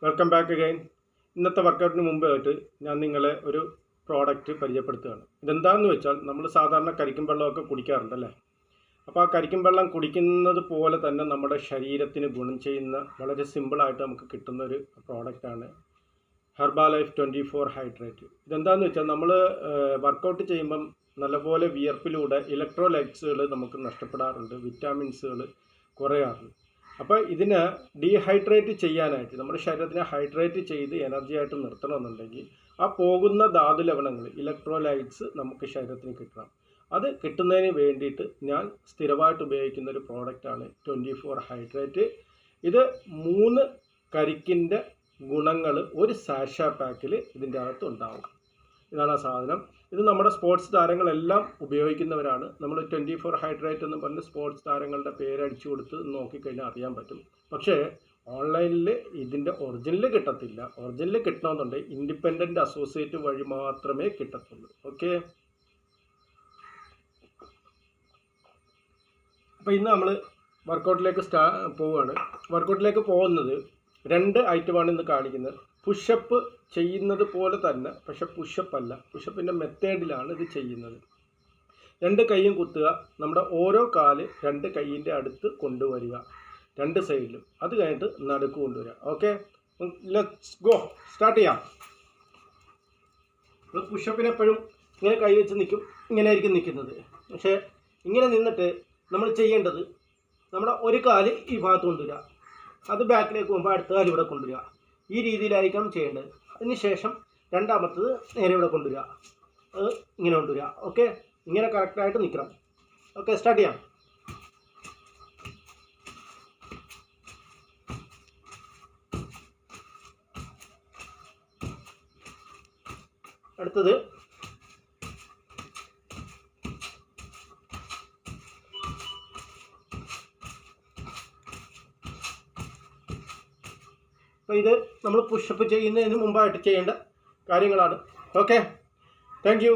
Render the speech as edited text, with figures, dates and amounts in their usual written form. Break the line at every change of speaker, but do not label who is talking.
Welcome back again. ഇന്നത്തെ വർക്കൗട്ടിന് മുമ്പായിട്ട് ഞാൻ നിങ്ങളെ ഒരു പ്രോഡക്റ്റ് പരിചയപ്പെടുത്തുകയാണ്. ഇതെന്താണെന്ന് വെച്ചാൽ നമ്മൾ സാധാരണ കരിക്കും വെള്ളമൊക്കെ കുടിക്കാറുണ്ടല്ലേ. അപ്പോൾ ആ കരിക്കും വെള്ളം കുടിക്കുന്നത് പോലെ തന്നെ നമ്മുടെ ശരീരത്തിന് ഗുണം ചെയ്യുന്ന വളരെ സിമ്പിളായിട്ട് നമുക്ക് കിട്ടുന്ന ഒരു പ്രോഡക്റ്റാണ് ഹെർബാലൈഫ് 24 ഹൈഡ്രേറ്റ്. ഇതെന്താണെന്ന് വെച്ചാൽ നമ്മൾ വർക്കൗട്ട് ചെയ്യുമ്പം നല്ലപോലെ വിയർപ്പിലൂടെ ഇലക്ട്രോലൈറ്റ്സുകൾ നമുക്ക് നഷ്ടപ്പെടാറുണ്ട്, വിറ്റാമിൻസുകൾ കുറയാറുണ്ട്. അപ്പോൾ ഇതിനെ ഡീഹൈഡ്രേറ്റ് ചെയ്യാനായിട്ട് നമ്മുടെ ശരീരത്തിനെ ഹൈഡ്രേറ്റ് ചെയ്ത് എനർജി ആയിട്ട് നിർത്തണമെന്നുണ്ടെങ്കിൽ ആ പോകുന്ന ധാതു ലവണങ്ങൾ ഇലക്ട്രോലൈറ്റ്സ് നമുക്ക് ശരീരത്തിന് കിട്ടണം. അത് കിട്ടുന്നതിന് വേണ്ടിയിട്ട് ഞാൻ സ്ഥിരമായിട്ട് ഉപയോഗിക്കുന്ന ഒരു പ്രോഡക്റ്റാണ് 24 ഹൈഡ്രേറ്റ്. ഇത് 3 കരിക്കിൻ്റെ ഗുണങ്ങൾ ഒരു സാഷ പാക്കിൽ ഇതിൻ്റെ അകത്ത് ഉണ്ടാവും. ഇതാണ് ആ സാധനം. ഇത് നമ്മുടെ സ്പോർട്സ് താരങ്ങളെല്ലാം ഉപയോഗിക്കുന്നവരാണ്. നമ്മൾ 24 ഹൈഡ്രേറ്റ് എന്ന് പറഞ്ഞ് സ്പോർട്സ് താരങ്ങളുടെ പേരടിച്ചു കൊടുത്ത് നോക്കിക്കഴിഞ്ഞാൽ അറിയാൻ പറ്റും. പക്ഷേ ഓൺലൈനിൽ ഇതിൻ്റെ ഒറിജിനൽ കിട്ടത്തില്ല. ഒറിജിനൽ കിട്ടണമെന്നുണ്ടെങ്കിൽ ഇൻഡിപെൻഡൻറ്റ് അസോസിയേറ്റ് വഴി മാത്രമേ കിട്ടത്തുള്ളൂ. ഓക്കെ, അപ്പോൾ ഇന്ന് നമ്മൾ വർക്കൗട്ടിലേക്ക് പോവുകയാണ്. വർക്കൗട്ടിലേക്ക് പോകുന്നത് 2 ഐറ്റമാണ് ഇന്ന് കാണിക്കുന്നത്. പുഷപ്പ് ചെയ്യുന്നത് പോലെ തന്നെ, പക്ഷെ പുഷപ്പ് അല്ല, പുഷപ്പിൻ്റെ മെത്തേഡിലാണ് ഇത് ചെയ്യുന്നത്. 2 കൈയും കുത്തുക, നമ്മുടെ ഓരോ കാല് 2 കൈയിൻ്റെ അടുത്ത് കൊണ്ടുവരിക, 2 സൈഡിലും. അത് കഴിഞ്ഞിട്ട് നടുക്ക് കൊണ്ടുവരിക. ഓക്കെ, ലെറ്റ്സ് ഗോ, സ്റ്റാർട്ട് ചെയ്യാം. പുഷപ്പിനെപ്പോഴും ഇങ്ങനെ കൈ വെച്ച് നിൽക്കും, ഇങ്ങനെ ആയിരിക്കും നിൽക്കുന്നത്. പക്ഷേ ഇങ്ങനെ നിന്നിട്ട് നമ്മൾ ചെയ്യേണ്ടത് നമ്മുടെ ഒരു കാല് ഈ ഭാഗത്ത് കൊണ്ടുവരിക, അത് ബാക്കിലേക്ക് പോകുമ്പോൾ അടുത്ത കാല് ഇവിടെ കൊണ്ടുവരിക. ഈ രീതിയിലായിരിക്കണം ചെയ്യേണ്ടത്. അതിനുശേഷം രണ്ടാമത്തത് നേരെ ഇവിടെ കൊണ്ടുവരിക, അത് ഇങ്ങനെ കൊണ്ടുവരിക. ഓക്കെ, ഇങ്ങനെ കറക്റ്റായിട്ട് നിൽക്കണം. ഓക്കെ, സ്റ്റാർട്ട് ചെയ്യാം. അടുത്തത് അപ്പോൾ ഇത് നമ്മൾ പുഷപ്പ് ചെയ്യുന്നതിന് മുമ്പായിട്ട് ചെയ്യേണ്ട കാര്യങ്ങളാണ്. Okay, thank you.